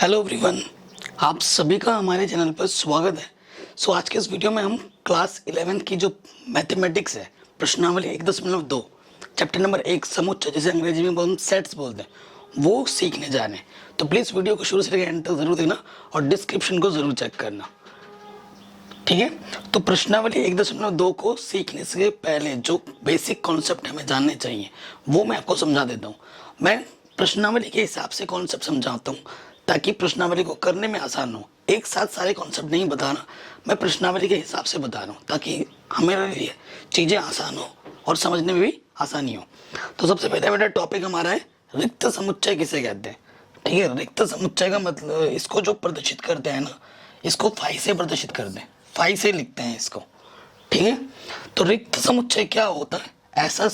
Hello everyone, आप सभी का हमारे चैनल पर स्वागत है। आज के इस वीडियो में हम क्लास 11 की जो मैथमेटिक्स है, प्रश्नावली 1.2 चैप्टर नंबर 1 समुच्चय, जिसे अंग्रेजी में हम सेट्स बोलते हैं, वो सीखने जा रहे हैं। तो प्लीज़ वीडियो को शुरू से लेकर एंड तक जरूर देखना और डिस्क्रिप्शन को जरूर चेक करना, ठीक है। तो प्रश्नावली 1.2 को सीखने से पहले जो बेसिक कॉन्सेप्ट हमें जानने चाहिए वो मैं आपको समझा देता हूँ। मैं प्रश्नावली के हिसाब से कॉन्सेप्ट समझाता हूँ ताकि प्रश्नावली को करने में आसान हो। एक साथ सारे कॉन्सेप्ट नहीं बता रहा, मैं प्रश्नावली के हिसाब से बता रहा हूँ ताकि हमारे लिए चीज़ें आसान हो और समझने में भी आसानी हो। तो सबसे पहले मेरा टॉपिक हमारा है रिक्त समुच्चय किसे कहते हैं, ठीक है। रिक्त समुच्चय का मतलब इसको जो प्रदर्शित करते हैं ना, इसको फाई से प्रदर्शित करते हैं, फाई से लिखते हैं इसको, ठीक है। तो रिक्त समुच्चय क्या होता है? ऐसा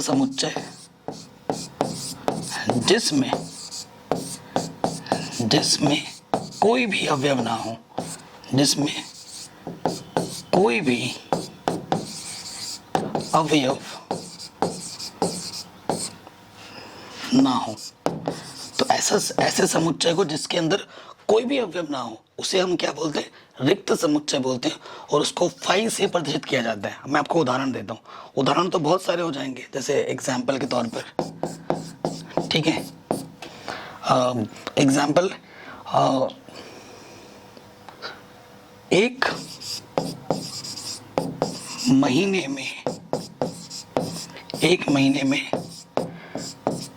समुच्चय जिसमें कोई भी अवयव ना हो, जिसमें कोई भी अवयव ना हो। तो ऐसे समुच्चय को जिसके अंदर कोई भी अवयव ना हो उसे हम क्या बोलते हैं? रिक्त समुच्चय बोलते हैं। और उसको फाई से प्रदर्शित किया जाता है। मैं आपको उदाहरण देता हूँ। उदाहरण तो बहुत सारे हो जाएंगे, जैसे एग्जाम्पल के तौर पर, ठीक है। एग्जाम्पल, एक महीने में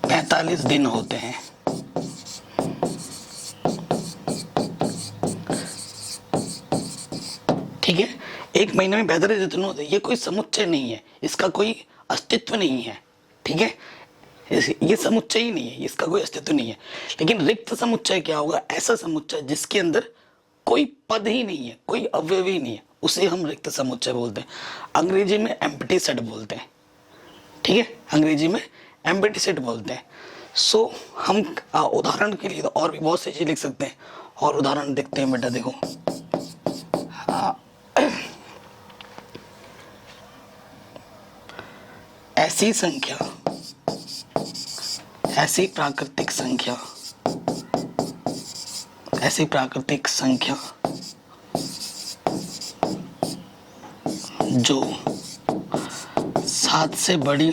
45 दिन होते हैं, ठीक है। एक महीने में 45 दिन होते हैं। ये कोई समुच्चय नहीं है, इसका कोई अस्तित्व नहीं है, ठीक है। ये समुच्चय ही नहीं है, इसका कोई अस्तित्व नहीं है। लेकिन रिक्त समुच्चय क्या होगा? ऐसा समुच्चय जिसके अंदर कोई पद ही नहीं है, कोई अवयव ही नहीं है, उसे हम रिक्त समुच्चय बोलते हैं। अंग्रेजी में एम्प्टी सेट बोलते हैं, ठीक है। अंग्रेजी में एम्प्टी सेट बोलते हैं। हम उदाहरण के लिए तो और भी बहुत सी चीज लिख सकते हैं। और उदाहरण देखते हैं बेटा, देखो ऐसी प्राकृतिक संख्या जो 7 से बड़ी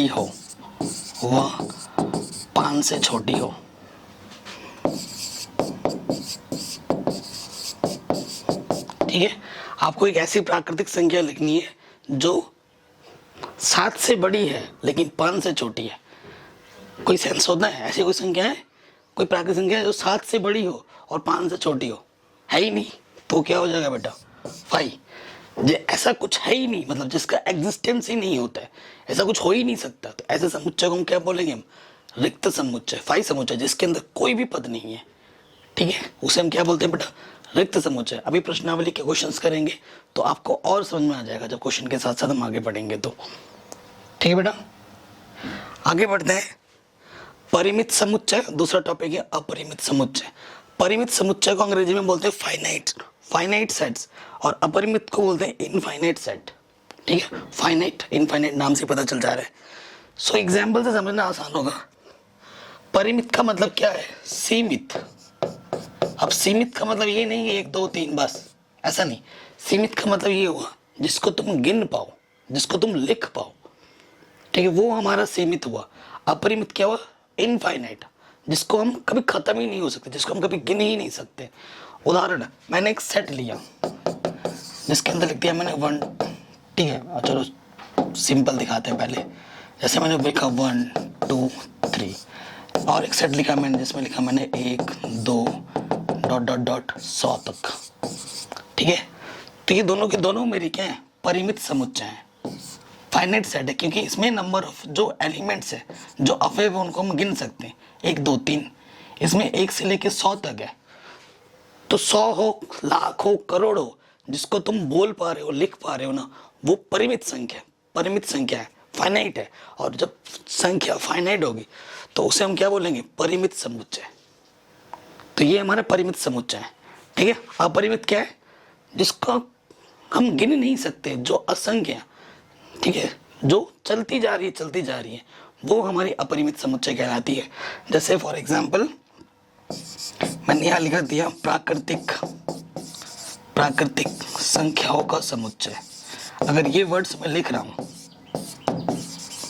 हो वह 5 से छोटी हो, ठीक है। आपको एक ऐसी प्राकृतिक संख्या लिखनी है जो 7 से बड़ी है लेकिन 5 से छोटी है। कोई सेंस होता है? ऐसी कोई संख्या है, कोई प्राकृतिक संख्या है जो 7 से बड़ी हो और 5 से छोटी हो? है ही नहीं। तो क्या हो जाएगा बेटा? फाई। ऐसा कुछ है ही नहीं, मतलब जिसका एग्जिस्टेंस ही नहीं होता है, ऐसा कुछ हो ही नहीं सकता। तो ऐसे समुच्चय को हम क्या बोलेंगे? हम रिक्त समुच्चय, फाई समुच्चय, जिसके अंदर कोई भी पद नहीं है, ठीक है, उसे हम क्या बोलते हैं बेटा? रिक्त समुच्चय। अभी प्रश्नावली के क्वेश्चंस करेंगे तो आपको और समझ में आ जाएगा, जब क्वेश्चन के साथ साथ हम आगे बढ़ेंगे तो, ठीक है बेटा। आगे बढ़ते हैं। परिमित समुच्चय, दूसरा टॉपिक है अपरिमित समुच्चय। परिमित समुच्चय को अंग्रेजी में बोलते हैं फाइनाइट सेट्स, और अपरिमित को बोलते हैं इनफाइनाइट सेट, ठीक है। फाइनाइट इनफाइनाइट नाम से पता चल जा रहा है। एग्जाम्पल से समझना आसान होगा। परिमित का मतलब क्या है? सीमित। अब सीमित का मतलब ये नहीं कि 1 2 3 बस, ऐसा नहीं। सीमित का मतलब ये हुआ जिसको तुम गिन पाओ, जिसको तुम लिख पाओ, ठीक है, वो हमारा सीमित हुआ। अपरिमित क्या हुआ? इनफाइनाइट, जिसको हम कभी खत्म ही नहीं हो सकते, जिसको हम कभी गिन ही नहीं सकते। उदाहरण, मैंने एक सेट लिया जिसके अंदर लिख दिया मैंने 1, ठीक है। चलो सिंपल दिखाते हैं पहले। जैसे मैंने लिखा 1 2 3, और एक सेट लिखा मैंने जिसमें लिखा मैंने 1 2 ... 100 तक, ठीक है। तो ये दोनों के दोनों मेरी क्या है? परिमित समुच्चय है, फाइनाइट सेट है, क्योंकि इसमें नंबर ऑफ जो एलिमेंट्स है, जो अवयव है, उनको हम गिन सकते हैं 1 2 3। इसमें 1 से लेके 100 तक है। तो 100 हो, लाख हो, करोड़ हो, जिसको तुम बोल पा रहे हो, लिख पा रहे हो ना, वो परिमित संख्या है, फाइनाइट है। और जब संख्या फाइनाइट होगी तो उसे हम क्या बोलेंगे? परिमित समुच्चय। तो ये हमारा परिमित समुच्चय है, ठीक है। अपरिमित क्या है? जिसको हम गिन नहीं सकते, जो असंख्य, ठीक है, जो चलती जा रही है, वो हमारी अपरिमित समुच्चय कहलाती है। जैसे फॉर एग्जाम्पल मैंने यहाँ लिखा दिया प्राकृतिक संख्याओं का समुच्चय। अगर ये वर्ड्स मैं लिख रहा हूँ,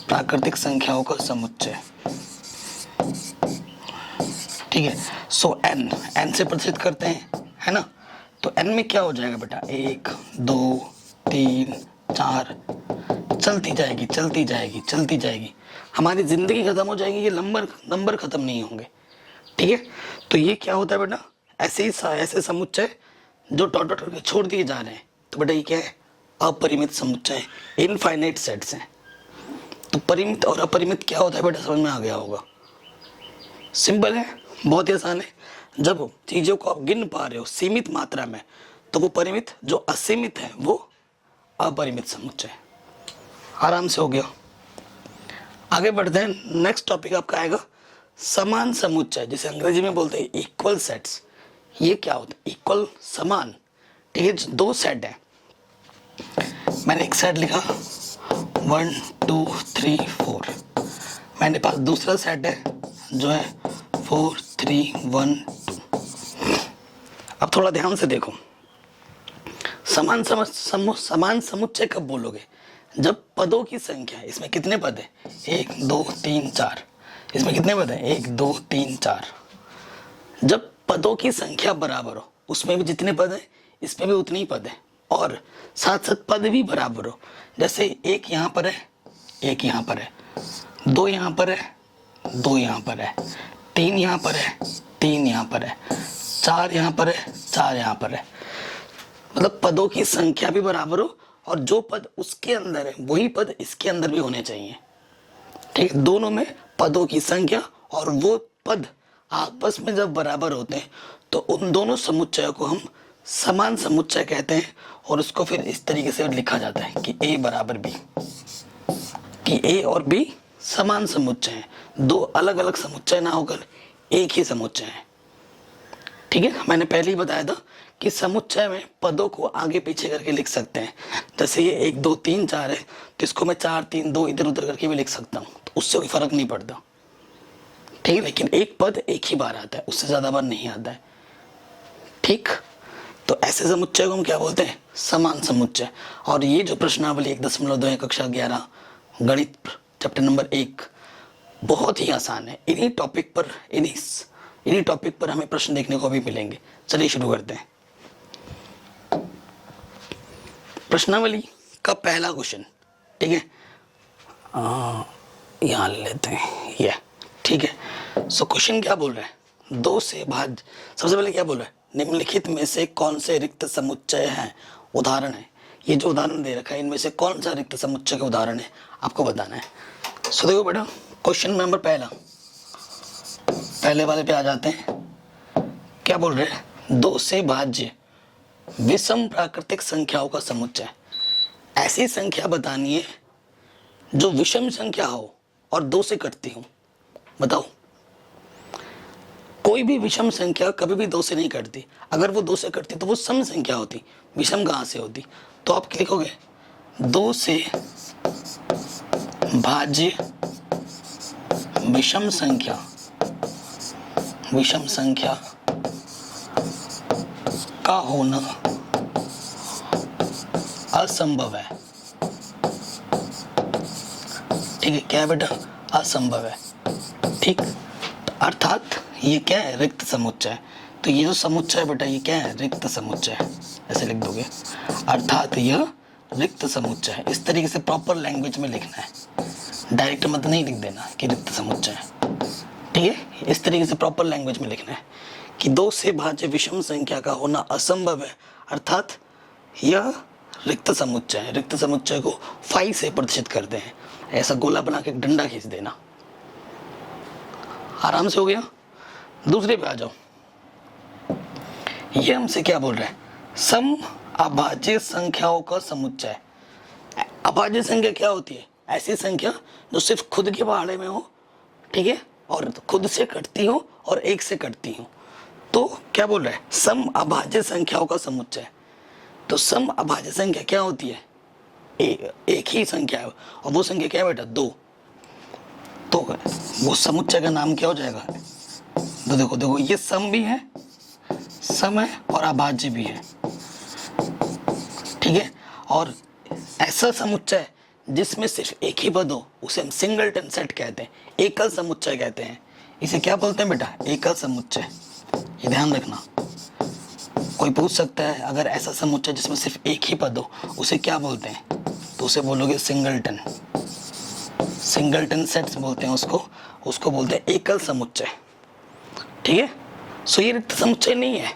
प्राकृतिक संख्याओं का समुच्चय, ठीक है। सो एन से प्रतिशत करते हैं, है ना। तो एन में क्या हो जाएगा बेटा, 1 2 3 4, चलती जाएगी। हमारी जिंदगी खत्म हो जाएगी, ये नंबर खत्म नहीं होंगे, ठीक है। तो ये क्या होता है बेटा, ऐसे समुच्चय जो डॉट करके छोड़ दिए जा रहे हैं। तो बेटा ये क्या है, अपरिमित समुच्चय, इनफाइनाइट सेट्स हैं। तो परिमित और अपरिमित क्या होता है बेटा, समझ में आ गया होगा। सिंपल है, बहुत ही आसान है। जब चीजों को आप गिन पा रहे हो सीमित मात्रा में, तो वो परिमित, जो असीमित है वो अपरिमित समुच्चय। आराम से हो गया। आगे बढ़ते हैं, नेक्स्ट टॉपिक आपका आएगा समान समुच्चय, जिसे अंग्रेजी में बोलते हैं इक्वल सेट्स। ये क्या होता है, इक्वल, समान, ठीक है। दो सेट है, मैंने एक सेट लिखा 1 2 3 4, मैंने पास दूसरा सेट है जो है 4 3 1 2। अब थोड़ा ध्यान से देखो, समान समुच्चय कब बोलोगे, जब पदों की संख्या, इसमें कितने पद है, 1 2 3 4, इसमें कितने पद है, 1 2 3 4। जब पदों की संख्या बराबर हो, उसमें भी जितने पद हैं इसमें भी उतने ही पद है, और साथ साथ पद भी बराबर हो। जैसे एक यहाँ पर है, एक यहाँ पर है, 2 यहाँ पर है, 2 यहाँ पर है, 3 यहाँ पर है, 3 यहाँ पर है, 4 यहाँ पर है, 4 यहाँ पर है। मतलब पदों की संख्या भी बराबर हो, और जो पद उसके अंदर है वही पद इसके अंदर भी होने चाहिए, ठीक है। दोनों में पदों की संख्या और वो पद आपस में जब बराबर होते हैं, तो उन दोनों समुच्चयों को हम समान समुच्चय कहते हैं। और उसको फिर इस तरीके से लिखा जाता है कि ए बराबर बी, कि ए और बी समान समुच्चय हैं, दो अलग अलग समुच्चय ना होकर एक ही समुच्चय है, ठीक है। मैंने पहले ही बताया था कि समुच्चय में पदों को आगे पीछे करके लिख सकते हैं। जैसे ये 1 2 3 4 है, तो इसको मैं 4 3 2 इधर उधर करके भी लिख सकता हूँ, तो उससे कोई फर्क नहीं पड़ता, ठीक है। लेकिन एक पद एक ही बार आता है, उससे ज्यादा बार नहीं आता है, ठीक। तो ऐसे समुच्चय को हम क्या बोलते हैं, समान समुच्चय। और ये जो प्रश्नावली 1.2 कक्षा 11 गणित चैप्टर नंबर 1 बहुत ही आसान है। इन्हीं टॉपिक पर हमें प्रश्न देखने को भी मिलेंगे। चलिए शुरू करते हैं। प्रश्नावली का पहला क्वेश्चन, ठीक है, यहाँ लेते हैं ये, ठीक है। सो क्वेश्चन क्या बोल रहा है, 2 से भाज्य। सबसे पहले क्या बोल रहा है, निम्नलिखित में से कौन से रिक्त समुच्चय हैं, उदाहरण है। ये जो उदाहरण दे रखा है, इनमें से कौन सा रिक्त समुच्चय का उदाहरण है, आपको बताना है। सो देखो बेटा, क्वेश्चन नंबर पहले वाले पे आ जाते हैं। क्या बोल रहे हैं, 2 से भाज्य विषम प्राकृतिक संख्याओं का समुच्चय। ऐसी संख्या बतानी है जो विषम संख्या हो और 2 से कटती हो। बताओ, कोई भी विषम संख्या कभी भी 2 से नहीं कटती। अगर वो 2 से कटती तो वो सम संख्या होती, विषम कहाँ से होती। तो आप लिखोगे 2 से भाज्य विषम संख्या का होना असंभव है, ठीक है। क्या है बेटा, असंभव है, ठीक। अर्थात ये क्या है, रिक्त समुच्चय। तो ये जो समुच्चय बेटा, ये क्या है, रिक्त समुच्चय, ऐसे लिख दोगे। अर्थात यह रिक्त समुच्चय है। इस तरीके से प्रॉपर लैंग्वेज में लिखना है, डायरेक्ट मत नहीं लिख देना कि रिक्त समुच्चय है, ठीक है। इस तरीके से प्रॉपर लैंग्वेज में लिखना है कि 2 से भाज्य विषम संख्या का होना असंभव है, अर्थात यह रिक्त समुच्चय है। रिक्त समुच्चय को 5 से प्रतिशत करते हैं। ऐसा गोला बना के डंडा खींच देना। आराम से हो गया। दूसरे पे आ जाओ। ये हमसे क्या बोल रहे हैं, सम अभाज्य संख्याओं का समुच्चय। अभाज्य संख्या क्या होती है, ऐसी संख्या जो सिर्फ खुद के पहाड़े में हो, ठीक है, और खुद से कटती हो और 1 से कटती हो। तो क्या बोल रहा है, सम अभाज्य संख्याओं का समुच्चय। तो सम अभाज्य संख्या क्या होती है, एक ही संख्या है और वो संख्या क्या है बेटा, 2, तो वो समुच्चय का नाम क्या हो जाएगा। तो देखो देखो ये सम भी है, सम है और अभाज्य भी है, ठीक है। और ऐसा समुच्चय जिसमें सिर्फ एक ही पद हो उसे हम सिंगलटन सेट कहते हैं, एकल समुच्चय कहते हैं। इसे क्या बोलते हैं बेटा, एकल समुच्चय। ये ध्यान रखना, कोई पूछ सकता है अगर ऐसा समुच्चय जिसमें सिर्फ एक ही पद हो उसे क्या बोलते हैं, तो उसे बोलोगे सिंगलटन। सिंगलटन सेट्स बोलते हैं उसको, उसको बोलते हैं एकल समुच्चय, ठीक है। सो ये रिक्त समुच्चय नहीं है,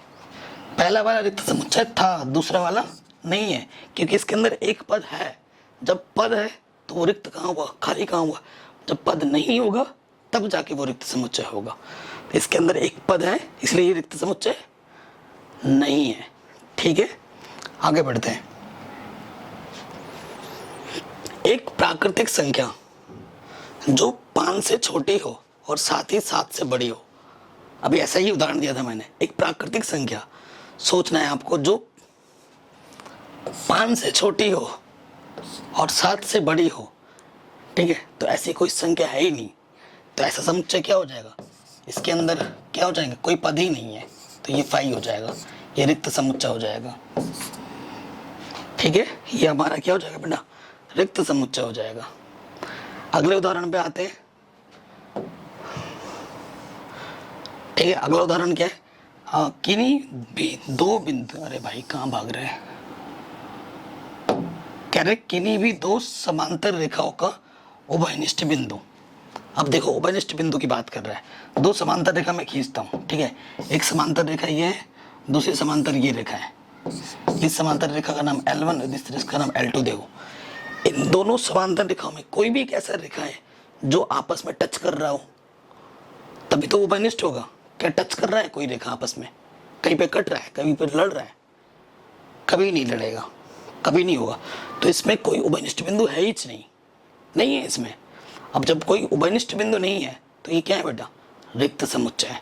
पहला वाला रिक्त समुच्चय था, दूसरा वाला नहीं है, क्योंकि इसके अंदर एक पद है। जब पद है तो वो रिक्त कहाँ हुआ, खाली कहाँ हुआ। जब पद नहीं होगा तब जाके वो रिक्त समुच्चय होगा। तो इसके अंदर एक पद है इसलिए ये रिक्त समुच्चय नहीं है, ठीक है। आगे बढ़ते हैं। एक प्राकृतिक संख्या जो 5 से छोटी हो और साथ ही 7 से बड़ी हो। अभी ऐसा ही उदाहरण दिया था मैंने, एक प्राकृतिक संख्या सोचना है आपको जो 5 से छोटी हो और 7 से बड़ी हो, ठीक है। तो ऐसी कोई संख्या है ही नहीं, तो ऐसा समुच्चय क्या हो जाएगा, इसके अंदर क्या हो जाएगा, कोई पद ही नहीं है, तो ये 5 हो जाएगा, ये रिक्त समुच्चय हो जाएगा, ठीक है। ये हमारा क्या हो जाएगा बेटा, रिक्त समुच्चय हो जाएगा। अगले उदाहरण पे आते हैं, ठीक है। अगला उदाहरण क्या है, किन्हीं भी दो बिंदु, अरे भाई कहाँ भाग रहे हैं, कह रहे किन्हीं भी दो समांतर रेखाओं का उभयनिष्ठ बिंदु। अब देखो उभयनिष्ठ बिंदु की बात कर रहा है, दो समांतर रेखा मैं खींचता हूँ, ठीक है। एक समांतर रेखा ये है, दूसरी समांतर ये रेखा है। इस समांतर रेखा का नाम L1 और दूसरी इसका नाम L2 देखो। इन दोनों समांतर रेखाओं में कोई भी एक ऐसा रेखा है जो आपस में टच कर रहा हो, तभी तो उभयनिष्ठ होगा। क्या टच कर रहा है कोई रेखा आपस में, कहीं पे कट रहा है, कहीं पे लड़ रहा है, कभी नहीं लड़ेगा, कभी नहीं होगा। तो इसमें कोई उभयनिष्ठ बिंदु है ही नहीं है इसमें। अब जब कोई उभयनिष्ठ बिंदु नहीं है तो ये क्या है बेटा, रिक्त समुच्चय है।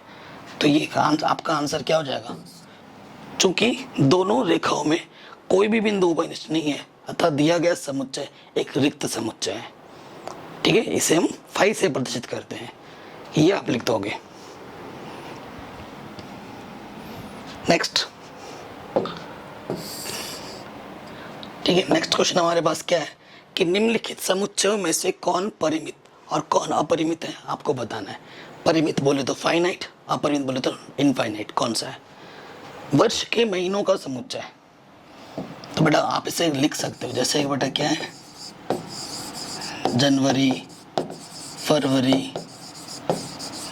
तो ये आपका आंसर क्या हो जाएगा, चूंकि दोनों रेखाओं में कोई भी बिंदु उभयनिष्ठ नहीं है अतः दिया गया समुच्चय एक रिक्त समुच्चय है, ठीक है। इसे हम 5 से प्रदर्शित करते हैं, ये आप लिख दोगे। नेक्स्ट, ठीक है। नेक्स्ट क्वेश्चन हमारे पास क्या है कि निम्नलिखित समुच्चयों में से कौन परिमित और कौन अपरिमित है, आपको बताना है। परिमित बोले तो फाइनाइट, अपरिमित बोले तो इनफाइनाइट, कौन सा है। वर्ष के महीनों का समुच्चय, तो बेटा आप इसे लिख सकते हो जैसे बेटा क्या है, जनवरी, फरवरी,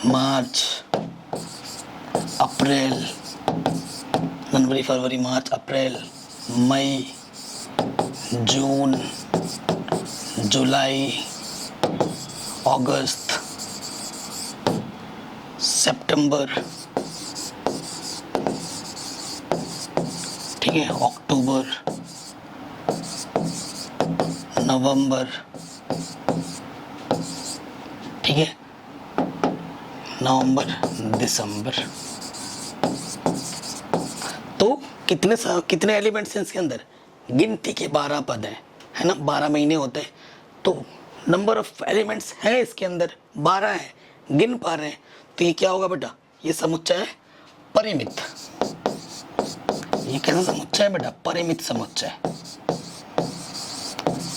मार्च, अप्रैल, जनवरी, फरवरी, मार्च, अप्रैल, मई, जून, जुलाई, अगस्त, सितंबर, ठीक है, अक्टूबर, नवंबर, ठीक है, नवंबर, दिसंबर। तो कितने एलिमेंट्स हैं इसके अंदर, गिनती के 12 पद हैं, है ना। 12 महीने होते हैं, तो नंबर ऑफ एलिमेंट्स है इसके अंदर 12 है, गिन पा रहे हैं। तो ये क्या होगा बेटा, ये समुच्चय है परिमित। ये कैसा समुच्चय है बेटा, परिमित समुच्चय।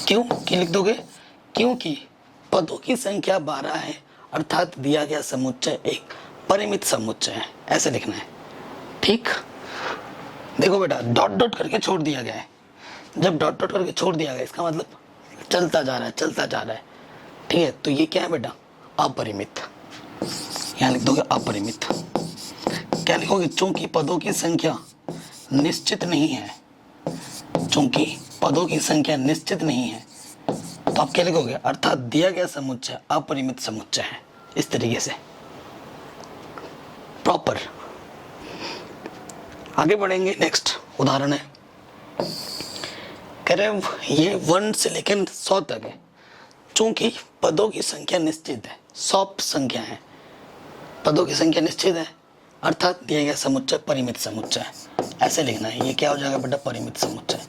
क्यों लिख दोगे, क्योंकि पदों की संख्या 12 है अर्थात दिया गया समुच्चय एक परिमित समुच्चय है, ऐसे लिखना है, ठीक। देखो बेटा डॉट डॉट करके छोड़ दिया गया है, जब डॉट डॉट करके छोड़ दिया गया इसका मतलब चलता जा रहा है, ठीक है। तो ये क्या है बेटा, अपरिमित। यहाँ लिख दोगे अपरिमित। क्या लिखोगे, चूंकि पदों की संख्या निश्चित नहीं है, चूंकि पदों की संख्या निश्चित नहीं है, तो आप क्या लिखोगे, अर्थात दिया गया समुच्चय अपरिमित समुच्चय है। इस तरीके से प्रॉपर आगे बढ़ेंगे। नेक्स्ट उदाहरण है, कह रहे ये 1 से लेकर 100 तक है, चूंकि पदों की संख्या निश्चित है, 100 संख्या है, पदों की संख्या निश्चित है अर्थात दिया गया समुच्चय परिमित समुच्चय है, ऐसे लिखना है। ये क्या हो जाएगा बेटा, परिमित समुच्चय।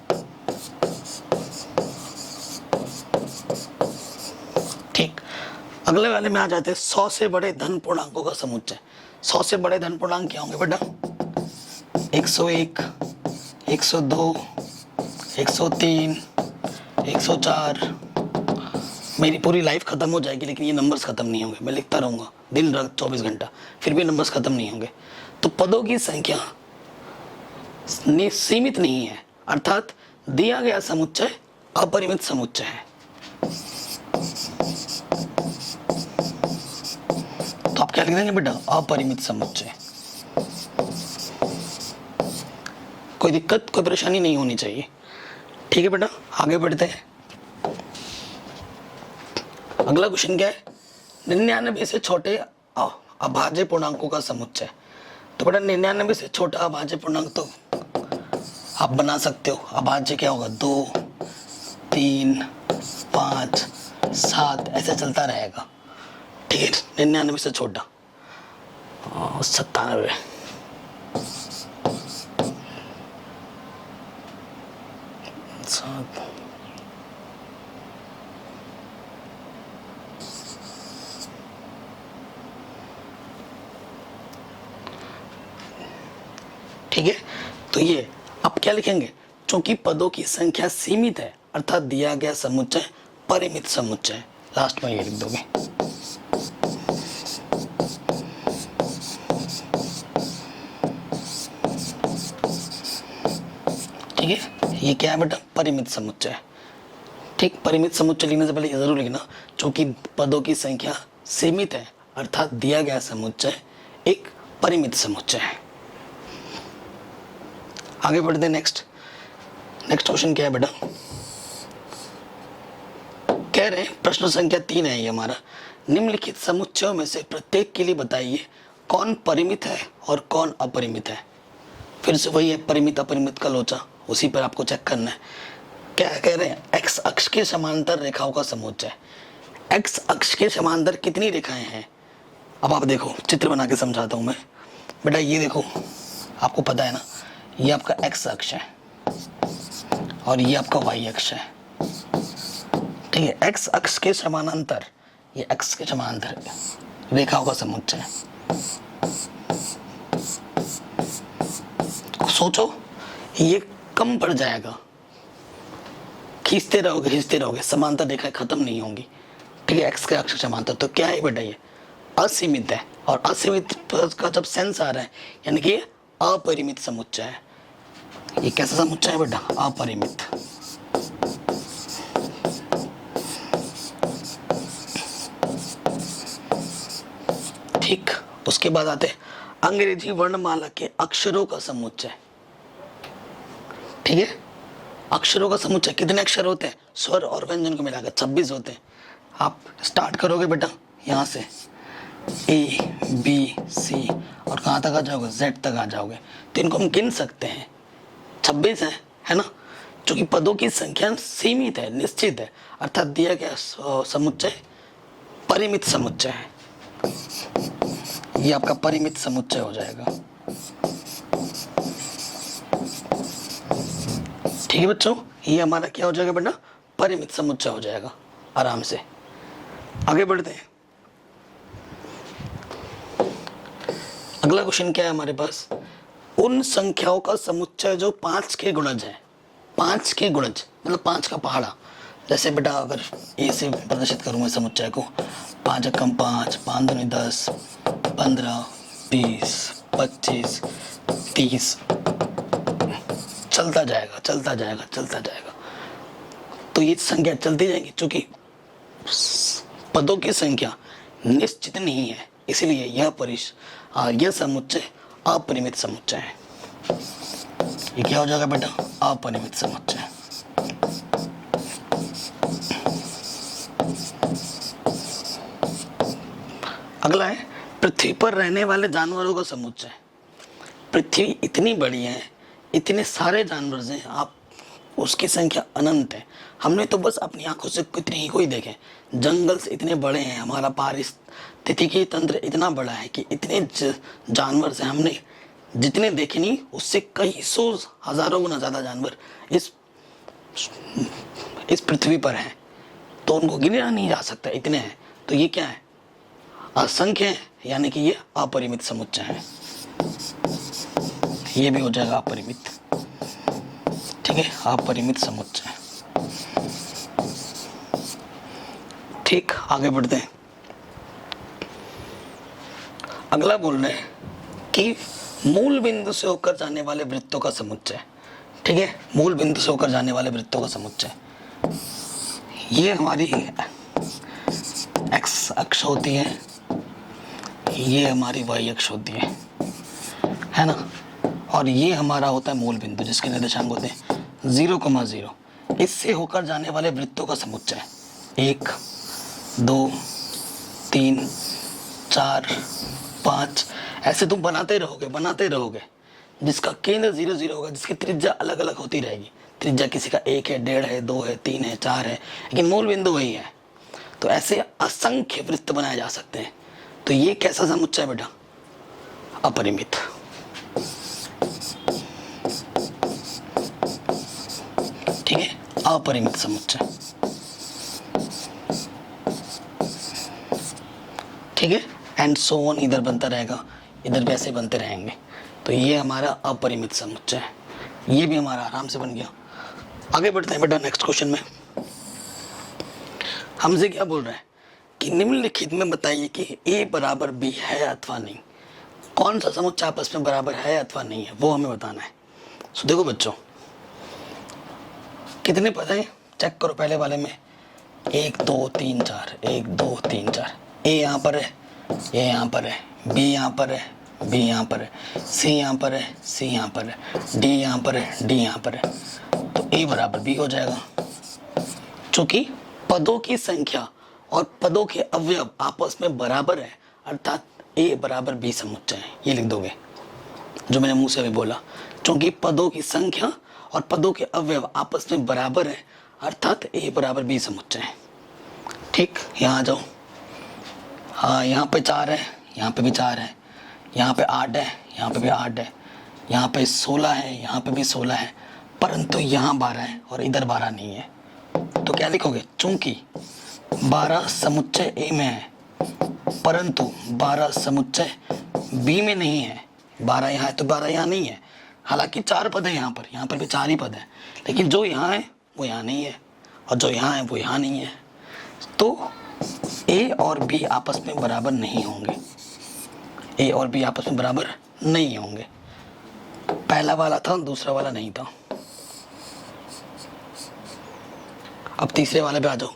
अगले वाले में आ जाते हैं 100 से बड़े धन पूर्णांकों का समुच्चय। 100 से बड़े धन पूर्णांक क्या होंगे बेटा? 101, 102, 103, 104। मेरी पूरी लाइफ खत्म हो जाएगी लेकिन ये नंबर्स खत्म नहीं होंगे। मैं लिखता रहूंगा दिन रात 24 घंटा, फिर भी नंबर्स खत्म नहीं होंगे। तो पदों की संख्या सीमित नहीं है, अर्थात दिया गया समुच्चय अपरिमित समुच्चय है। तो आप क्या लिख देंगे बेटा? अपरिमित समुच्चय। कोई दिक्कत, कोई परेशानी नहीं होनी चाहिए। ठीक है बेटा, आगे बढ़ते हैं। अगला क्वेश्चन क्या है? 99 से छोटे अभाज्य पूर्णांकों का समुच्चय। तो बेटा 99 से छोटा अभाज्य पूर्णांक तो आप बना सकते हो। अभाज्य क्या होगा? 2, 3, 5, 7 ऐसे चलता रहेगा। ठीक है, 99 से छोटा 97, ठीक है। तो ये अब क्या लिखेंगे? चूंकि पदों की संख्या सीमित है अर्थात दिया गया समुच्चय परिमित समुच्चय है। लास्ट में ये लिख दोगे। ठीक है, ये क्या है बेटा? परिमित समुच्चय। ठीक, परिमित समुच्चय लिखने से पहले ये जरूर लिखना चूंकि पदों की संख्या सीमित है अर्थात दिया गया समुच्चय एक परिमित समुच्चय है। आगे बढ़ते हैं। नेक्स्ट क्वेश्चन क्या है बेटा? कह रहे हैं प्रश्न संख्या 3 है ये हमारा। निम्नलिखित समुच्चयों में से प्रत्येक के लिए बताइए कौन परिमित है और कौन अपरिमित है। फिर से वही है, परिमित अपरिमित का लोचा, उसी पर आपको चेक करना है। क्या कह रहे हैं? एक्स अक्ष के समांतर रेखाओं का समुच्चय। एक्स अक्ष के समांतर कितनी रेखाएं हैं? अब आप देखो, चित्र बना के समझाता हूं मैं बेटा। ये देखो, आपको पता है ना, ये आपका एक्स अक्ष है और ये आपका वाई अक्ष है। ठीक है, एक्स अक्ष के समानांतर, ये एक्स के समानांतर रेखाओं का समुच्चय है। सोचो, ये कम पड़ जाएगा, खींचते रहोगे, समांतर रेखाएं खत्म नहीं होंगी। ठीक है, एक्स के अक्ष समांतर। तो क्या है बेटा? ये असीमित है और असीमित का जब सेंस आ रहा है यानी कि अपरिमित समुच्चय है। ये कैसा समुच्चय है बेटा? अपरिमित। ठीक, उसके बाद आते हैं अंग्रेजी वर्णमाला के अक्षरों का समुच्चय। ठीक है, अक्षरों का समुच्चय कितने अक्षर होते हैं? स्वर और व्यंजन को मिलाकर 26 होते हैं। आप स्टार्ट करोगे बेटा यहाँ से A, B, C और कहाँ तक आ जाओगे? Z तक आ जाओगे। तो इनको हम गिन सकते हैं, 26 है ना। क्योंकि पदों की संख्या सीमित है, निश्चित है, अर्थात दिया गया समुच्चय परिमित समुच्चय है। ये आपका परिमित समुच्चय हो जाएगा। ठीक है बच्चों, ये हमारा क्या हो जाएगा बेटा? परिमित समुच्चय हो जाएगा। आराम से आगे बढ़ते हैं। अगला क्वेश्चन क्या है हमारे पास? उन संख्याओं का समुच्चय जो 5 के गुणज है। 5 के गुणज मतलब 5 का पहाड़ा। जैसे बेटा अगर ए से प्रदर्शित करूँ मैं समुच्चय को, 5 एकम 5, 5 दूनी 10, 15, 20, 25, 30, चलता जाएगा। तो ये संख्या चलती जाएगी। क्योंकि पदों की संख्या निश्चित नहीं है, इसलिए यह समुच्चय अपरिमित समुच्चय है। ये क्या हो जाएगा बेटा? अपरिमित समुच्चय। अगला है पृथ्वी पर रहने वाले जानवरों का समुच्चय। पृथ्वी इतनी बड़ी है, इतने सारे जानवर हैं, आप उसकी संख्या अनंत है। हमने तो बस अपनी आंखों से कितने ही कोई देखे। जंगल से इतने बड़े हैं, हमारा पारिस्थितिकी तंत्र इतना बड़ा है कि इतने जानवर से हमने जितने देखे नहीं, उससे कई सौ हजारों गुना ज़्यादा जानवर इस पृथ्वी पर हैं। तो उनको गिना नहीं जा सकता, इतने हैं। तो ये क्या है? असंख्य है, यानी कि ये अपरिमित समुच्चय है। ये भी हो जाएगा अपरिमित। ठीक है, अपरिमित समुच्चय। ठीक, आगे बढ़ते हैं। अगला बोल रहे हैं कि मूल बिंदु से होकर जाने वाले वृत्तों का समुच्चय। ठीक है, मूल बिंदु से होकर जाने वाले वृत्तों का समुच्चय, ये हमारी एक्स अक्ष होती है, ये हमारी वाई अक्ष होती है ना। और ये हमारा होता है मूल बिंदु, जिसके निर्देशांक होते हैं 0,0। इससे होकर जाने वाले वृत्तों का समुच्चय 1, 2, 3, 4, 5, ऐसे तुम बनाते रहोगे, जिसका केंद्र 0, 0 होगा, जिसकी त्रिज्या अलग अलग होती रहेगी। त्रिज्या किसी का 1 है, 1.5 है, 2 है, 3 है, 4 है, लेकिन मूल बिंदु वही है। तो ऐसे असंख्य वृत्त बनाए जा सकते हैं। तो ये कैसा समुच्चय है बेटा? अपरिमित। ठीक है, अपरिमित समुच्चय। ठीक है, एंड सो ऑन, इधर बनता रहेगा, इधर भी ऐसे बनते रहेंगे। तो ये हमारा अपरिमित समुच्चय है। ये भी हमारा आराम से बन गया। आगे बढ़ते हैं बेटा नेक्स्ट क्वेश्चन में। हमसे क्या बोल रहा है कि निम्नलिखित में बताइए कि a बराबर b है अथवा नहीं। कौन सा समुच्चय आपस में बराबर है अथवा नहीं है, वो हमें बताना है। सो देखो बच्चों, कितने पद हैं चेक करो। पहले वाले में 1, 2, 3, 4, 1, 2, 3, 4। a यहाँ पर है, a यहाँ पर है, b यहाँ पर है, b यहाँ पर है, c यहाँ पर है, c यहाँ पर है, d यहाँ पर है, d यहाँ पर है। तो a बराबर b हो जाएगा। चूंकि पदों की संख्या और पदों के अवयव आपस में बराबर है, अर्थात a बराबर b समुच्चय है। ये लिख दोगे जो मैंने मुंह से अभी बोला। चूंकि पदों की संख्या और पदों के अवयव आपस में बराबर है, अर्थात a बराबर b समुच्चय है। ठीक, यहाँ आ जाओ। हाँ, यहाँ पे 4 है, यहाँ पे भी 4 है, यहाँ पे 8 है, यहाँ पे भी 8 है, यहाँ पे 16 है, यहाँ पे भी 16 है, परंतु यहाँ 12 है और इधर 12 नहीं है। तो क्या लिखोगे? चूंकि 12 समुच्चय A में है, परंतु 12 समुच्चय B में नहीं है। 12 यहाँ है तो 12 यहाँ नहीं है। हालांकि 4 पद है यहाँ पर भी 4 ही पद है, लेकिन जो यहाँ है वो यहाँ नहीं है, और जो यहाँ है वो यहाँ नहीं है। तो A और B आपस में बराबर नहीं होंगे। A और B आपस में बराबर नहीं होंगे। पहला वाला था, दूसरा वाला नहीं था। अब तीसरे वाले पे आ जाओ।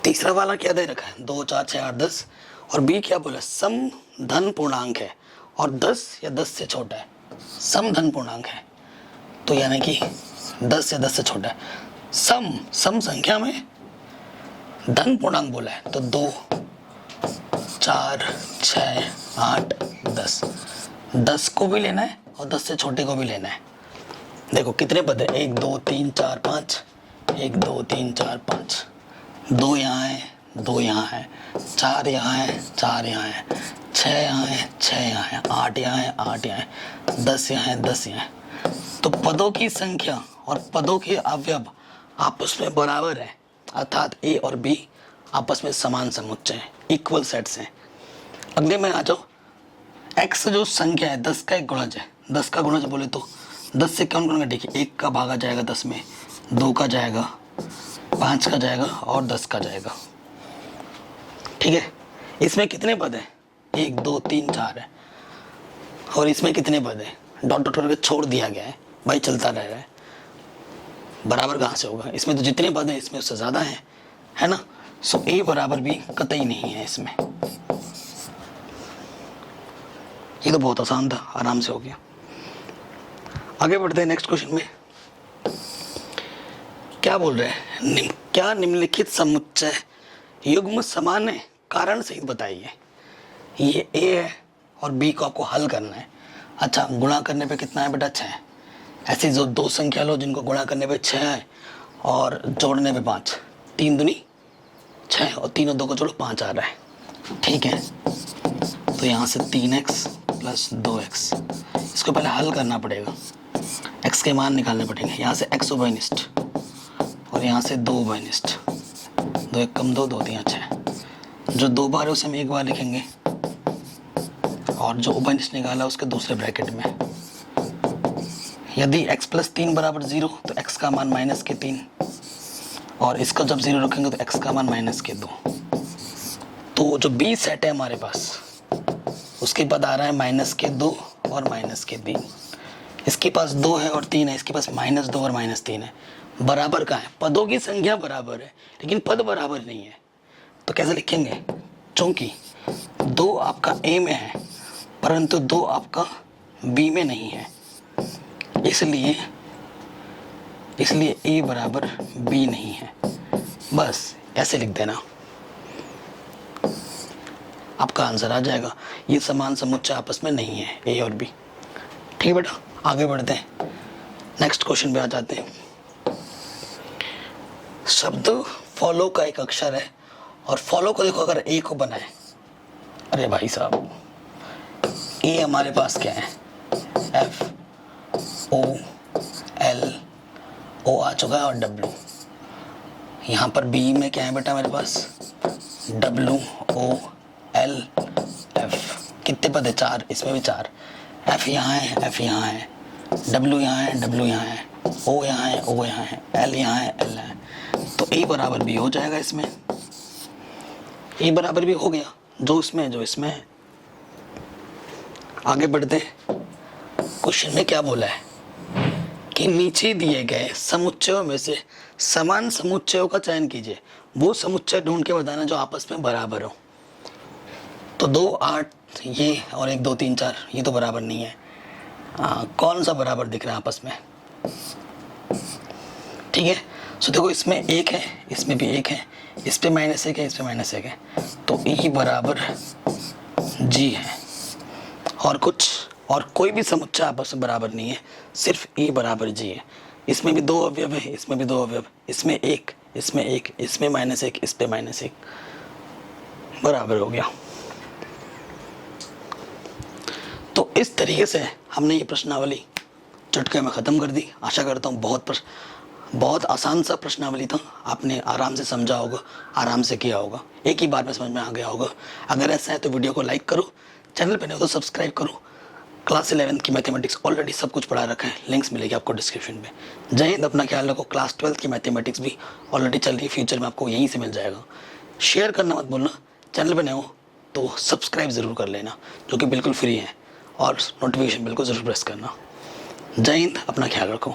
तीसरा वाला क्या दे रखा है? 2, 4, 6, 8, 10। और B क्या बोला? सम धन पूर्णांक है और 10 या 10 से छोटा है। सम धन पूर्णांक है तो यानी कि 10 या 10 से छोटा है। सम संख्या में धन पूर्णांक बोला है तो 2, 4, 6, 8, 10। 10 को भी लेना है और 10 से छोटे को भी लेना है। देखो कितने पद है? 1, 2, 3, 4, 5। 1, 2, 3, 4, 5। 2 यहाँ है, 2 यहाँ है, 4 यहाँ है, 4 यहाँ है, 6 यहाँ है, 6 यहाँ है, 8 यहाँ है, 8 यहाँ है, 10 यहाँ है, 10 यहाँ है। तो पदों की संख्या और पदों के अवयव आपस में बराबर है, अर्थात A और B आपस में समान समुच्चय हैं, इक्वल सेट्स हैं। अगले में आ जाओ। x जो संख्या है 10 का एक गुणज है। 10 का गुणज बोले तो 10 से कौन कौन घटेगी? 1 का भागा जाएगा 10 में, 2 का जाएगा, 5 का जाएगा और 10 का जाएगा। ठीक है, इसमें कितने पद है? 1, 2, 3, 4 है। और इसमें कितने पद है? डॉट डॉट करके छोड़ दिया गया है भाई, चलता रह रहा है। बराबर कहाँ से होगा? इसमें तो जितने पद है इसमें उससे ज़्यादा है ना। सो A बराबर भी कतई नहीं है इसमें। ये तो बहुत आसान था, आराम से हो गया। आगे बढ़ते हैं नेक्स्ट क्वेश्चन में। क्या बोल रहे हैं? क्या निम्नलिखित समुच्चय युग्म समान है? कारण सहित बताइए। ये A है और B को आपको हल करना है। अच्छा, गुणा करने पे कितना है बेटा? 6। ऐसी जो 2 संख्या लो जिनको गुणा करने पे 6 है और जोड़ने पे 5। 3 दूनी 6 और 3 और 2 को जोड़ो 5 आ रहा है। ठीक है, तो यहाँ से 3x प्लस 2x, इसको पहले हल करना पड़ेगा। x के मान निकालने पड़ेंगे। यहाँ से x उभयनिष्ठ और यहाँ से 2 उभयनिष्ठ। 2 1 कम 2, 2 3 6। जो 2 बार है उसे हम 1 बार लिखेंगे, और जो उभयनिष्ठ निकाला उसके दूसरे ब्रैकेट में। यदि x + 3 = 0 तो x का मान -3, और इसको जब 0 रखेंगे तो x का मान -2। तो जो b सेट है हमारे पास उसके बाद आ रहा है -2 और -3। इसके पास 2 है और 3 है, इसके पास -2 और -3 है। बराबर का है, पदों की संख्या बराबर है लेकिन पद बराबर नहीं है। तो कैसे लिखेंगे? चूंकि 2 आपका a में है परंतु 2 आपका b में नहीं है, इसलिए a बराबर b नहीं है। बस ऐसे लिख देना, आपका आंसर आ जाएगा। ये समान समुच्चय आपस में नहीं है a और b। ठीक है बेटा, आगे बढ़ते हैं, नेक्स्ट क्वेश्चन पे आ जाते हैं। शब्द फॉलो का एक अक्षर है और फॉलो को देखो अगर a को बनाए, अरे भाई साहब a हमारे पास क्या है? F O L O आ चुका है और W। यहाँ पर B में क्या है बेटा मेरे पास? W O L F। कितने पद है? 4, इसमें भी 4। F यहाँ है, F यहाँ है, W यहाँ है, W यहाँ है, O यहाँ है, O यहाँ है, L यहाँ है, L है। तो A बराबर B हो जाएगा इसमें। A बराबर भी हो गया जो इसमें है। आगे बढ़ते हैं। क्वेश्चन में क्या बोला है कि नीचे दिए गए समुच्चयों में से समान समुच्चयों का चयन कीजिए। वो समुच्चय ढूंढ के बताना जो आपस में बराबर हो। तो 2 8 ये और 1 2 3 4 ये तो बराबर नहीं है। कौन सा बराबर दिख रहा है आपस में? ठीक है, सो देखो इसमें 1 है, इसमें भी 1 है, इस पे -1 है, इस पे -1 है, तो E बराबर G है। और कोई भी समुच्चय आपस में बराबर नहीं है, सिर्फ E बराबर G है। इसमें भी 2 अवयव है, इसमें भी 2 अवयव, इसमें 1, इसमें 1, इसमें -1, इस पे -1, बराबर हो गया। तो इस तरीके से हमने ये प्रश्नावली चुटकी में ख़त्म कर दी। आशा करता हूँ बहुत आसान सा प्रश्नावली था, आपने आराम से समझा होगा, आराम से किया होगा, एक ही बार में समझ में आ गया होगा। अगर ऐसा है तो वीडियो को लाइक करो, चैनल पे नहीं हो तो सब्सक्राइब करो। क्लास 11 की मैथमेटिक्स ऑलरेडी सब कुछ पढ़ा रखा है, लिंक्स मिलेगी आपको डिस्क्रिप्शन में। जय हिंद, अपना ख्याल रखो। क्लास 12 की मैथमेटिक्स भी ऑलरेडी चल रही है, फ्यूचर में आपको यहीं से मिल जाएगा। शेयर करना मत भूलना, चैनल पर नहीं हो तो सब्सक्राइब ज़रूर कर लेना, जो कि बिल्कुल फ्री है, और नोटिफिकेशन बिल्कुल ज़रूर प्रेस करना। जय हिंद, अपना ख्याल रखो।